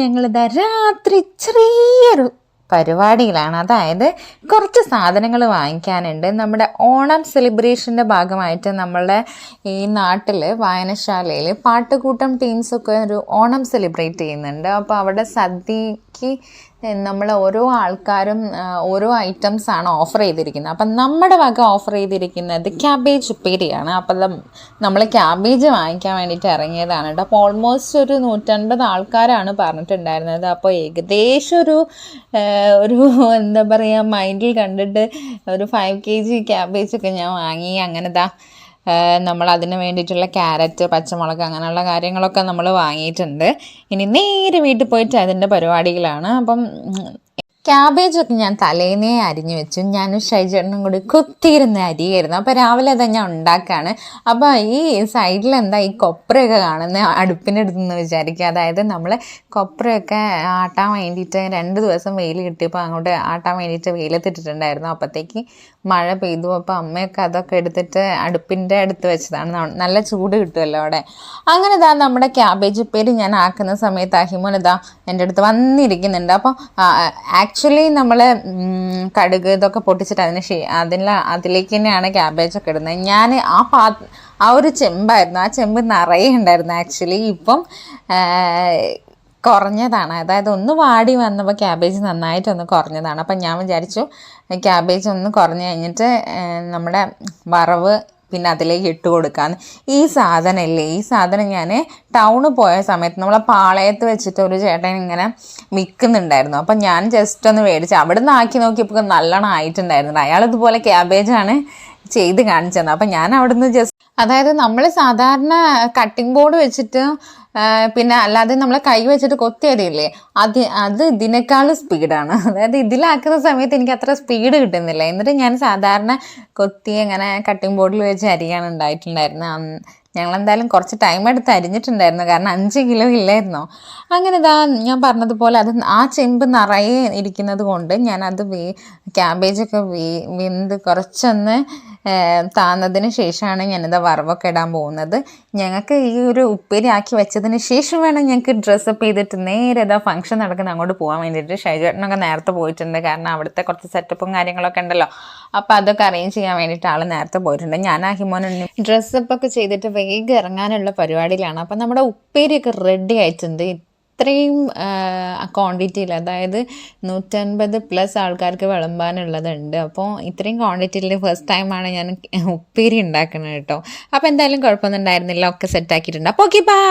ഞങ്ങളിതാ രാത്രി ചെറിയൊരു പരിപാടിയിലാണ്. അതായത് കുറച്ച് സാധനങ്ങൾ വാങ്ങിക്കാനുണ്ട്. നമ്മുടെ ഓണം സെലിബ്രേഷൻ്റെ ഭാഗമായിട്ട് നമ്മളുടെ ഈ നാട്ടിൽ വായനശാലയിൽ പാട്ടുകൂട്ടം ടീംസൊക്കെ ഒരു ഓണം സെലിബ്രേറ്റ് ചെയ്യുന്നുണ്ട്. അപ്പോൾ അവിടെ സദ്യക്ക് നമ്മൾ ഓരോ ആൾക്കാരും ഓരോ ഐറ്റംസാണ് ഓഫർ ചെയ്തിരിക്കുന്നത്. അപ്പം നമ്മുടെ വക ഓഫർ ചെയ്തിരിക്കുന്നത് ക്യാബേജ് ഉപ്പേരിയാണ്. അപ്പം നമ്മൾ ക്യാബേജ് വാങ്ങിക്കാൻ വേണ്ടിയിട്ട് ഇറങ്ങിയതാണ് കേട്ടോ. അപ്പോൾ ഓൾമോസ്റ്റ് ഒരു 150 ആൾക്കാരാണ് പറഞ്ഞിട്ടുണ്ടായിരുന്നത്. അപ്പോൾ ഏകദേശം ഒരു എന്താ പറയുക, മൈൻഡിൽ കണ്ടിട്ട് ഒരു 5 kg ക്യാബേജൊക്കെ ഞാൻ വാങ്ങി. അങ്ങനെതാ നമ്മൾ അതിന് വേണ്ടിയിട്ടുള്ള ക്യാരറ്റ്, പച്ചമുളക് അങ്ങനെയുള്ള കാര്യങ്ങളൊക്കെ നമ്മൾ വാങ്ങിയിട്ടുണ്ട്. ഇനി നേരെ വീട്ടിൽ പോയിട്ട് അതിൻ്റെ പരിപാടികളാണ്. അപ്പം ക്യാബേജൊക്കെ ഞാൻ തലേന്നേ അരിഞ്ഞു വെച്ചു. ഞാനും ഷൈജേട്ടനും കൂടി കുത്തിയിരുന്ന് അരിയായിരുന്നു. അപ്പോൾ രാവിലെ തന്നെ ഞാൻ ഉണ്ടാക്കുകയാണ്. അപ്പോൾ ഈ സൈഡിൽ എന്താ ഈ കൊപ്രയൊക്കെ കാണുന്ന അടുപ്പിൻ്റെ അടുത്തെന്ന് വിചാരിക്കുക. അതായത് നമ്മൾ കൊപ്രയൊക്കെ ആട്ടാൻ വേണ്ടിയിട്ട് 2 ദിവസം വെയിൽ കിട്ടിയപ്പോൾ അങ്ങോട്ട് ആട്ടാൻ വേണ്ടിയിട്ട് വെയിലത്തിട്ടിട്ടുണ്ടായിരുന്നു. അപ്പോഴത്തേക്ക് മഴ പെയ്തു. അപ്പോൾ അമ്മയൊക്കെ അതൊക്കെ എടുത്തിട്ട് അടുപ്പിൻ്റെ അടുത്ത് വെച്ചതാണ്. നല്ല ചൂട് കിട്ടുമല്ലോ അവിടെ. അങ്ങനെ ഇതാ നമ്മുടെ ക്യാബേജ് ഉപ്പേരി ഞാൻ ആക്കുന്ന സമയത്ത് അഹിമോൻ ഇതാ എൻ്റെ അടുത്ത് വന്നിരിക്കുന്നുണ്ട്. അപ്പോൾ ആക്ച്വലി നമ്മൾ കടുക് ഇതൊക്കെ പൊട്ടിച്ചിട്ട് അതിലേക്ക് തന്നെയാണ് ക്യാബേജൊക്കെ ഇടുന്നത്. ഞാൻ ആ ഒരു ചെമ്പായിരുന്നു, ആ ചെമ്പ് നിറയെ ഉണ്ടായിരുന്നു. ആക്ച്വലി ഇപ്പം കുറഞ്ഞതാണ്. അതായത് ഒന്ന് വാടി വന്നപ്പോൾ ക്യാബേജ് നന്നായിട്ടൊന്ന് കുറഞ്ഞതാണ്. അപ്പം ഞാൻ വിചാരിച്ചു ക്യാബേജ് ഒന്ന് കുറഞ്ഞ് കഴിഞ്ഞിട്ട് നമ്മുടെ വറവ് പിന്നെ അതിലേക്ക് ഇട്ട് കൊടുക്കാമെന്ന്. ഈ സാധനം ഞാൻ ടൗണിൽ പോയ സമയത്ത് നമ്മളെ പാളയത്ത് വെച്ചിട്ട് ഒരു ചേട്ടൻ ഇങ്ങനെ വിൽക്കുന്നുണ്ടായിരുന്നു. അപ്പം ഞാൻ ജസ്റ്റ് ഒന്ന് മേടിച്ചു. അവിടെ നിന്ന് ആക്കി നോക്കിയപ്പോൾ നല്ലോണം ആയിട്ടുണ്ടായിരുന്നു. അയാൾ ഇതുപോലെ ക്യാബേജാണ് ചെയ്ത് കാണിച്ചത്. അപ്പം ഞാൻ അവിടുന്ന് അതായത് നമ്മൾ സാധാരണ കട്ടിംഗ് ബോർഡ് വെച്ചിട്ട് പിന്നെ അല്ലാതെ നമ്മൾ കൈ വെച്ചിട്ട് കൊത്തി അരിയില്ലേ, അത് ഇതിനേക്കാൾ സ്പീഡാണ്. അതായത് ഇതിലാക്കുന്ന സമയത്ത് എനിക്ക് അത്ര സ്പീഡ് കിട്ടുന്നില്ല. എന്നിട്ട് ഞാൻ സാധാരണ കൊത്തി അങ്ങനെ കട്ടിംഗ് ബോർഡിൽ വെച്ച് അരിയാണ് ഉണ്ടായിട്ടുണ്ടായിരുന്നത്. ഞങ്ങളെന്തായാലും കുറച്ച് ടൈം എടുത്ത് അരിഞ്ഞിട്ടുണ്ടായിരുന്നു, കാരണം 5 കിലോ ഇല്ലായിരുന്നോ. അങ്ങനെ ഇതാ ഞാൻ പറഞ്ഞതുപോലെ ആ ചെമ്പ് നിറയെ ഇരിക്കുന്നത് കൊണ്ട് ഞാനത് ക്യാബേജൊക്കെ വെന്ത് കുറച്ചൊന്ന് താന്നതിന് ശേഷമാണ് ഞാനിതാ വറവൊക്കെ ഇടാൻ പോകുന്നത്. ഞങ്ങൾക്ക് ഈ ഒരു ഉപ്പേരി ആക്കി വെച്ചതിന് ശേഷം വേണം ഞങ്ങൾക്ക് ഡ്രസ്സപ്പ് ചെയ്തിട്ട് നേരെ ഇതാ ഫംഗ്ഷൻ നടക്കുന്ന അങ്ങോട്ട് പോകാൻ വേണ്ടിയിട്ട്. ഷൈജേട്ടനൊക്കെ നേരത്തെ പോയിട്ടുണ്ട്, കാരണം അവിടുത്തെ കുറച്ച് സെറ്റപ്പും കാര്യങ്ങളൊക്കെ ഉണ്ടല്ലോ. അപ്പോൾ അതൊക്കെ അറേഞ്ച് ചെയ്യാൻ വേണ്ടിയിട്ട് ആൾ നേരത്തെ പോയിട്ടുണ്ട്. ഞാൻ ആ ഹിമോനുണ്ണി ഡ്രസ്സപ്പൊക്കെ ചെയ്തിട്ട് വേഗം ഇറങ്ങാനുള്ള പരിപാടിയിലാണ്. അപ്പം നമ്മുടെ ഉപ്പേരിയൊക്കെ റെഡി ആയിട്ടുണ്ട്. ഇത്രയും ക്വാണ്ടിറ്റിയിൽ, അതായത് 150+ ആൾക്കാർക്ക് വിളമ്പാനുള്ളതുണ്ട്. അപ്പോൾ ഇത്രയും ക്വാണ്ടിറ്റിയിൽ ഫസ്റ്റ് ടൈമാണ് ഞാൻ ഉപ്പേരി ഉണ്ടാക്കുന്നത് കേട്ടോ. അപ്പോൾ എന്തായാലും കുഴപ്പമൊന്നും ഉണ്ടായിരുന്നില്ല, ഒക്കെ സെറ്റാക്കിയിട്ടുണ്ട്. അപ്പോൾ ഓക്കെ ബൈ.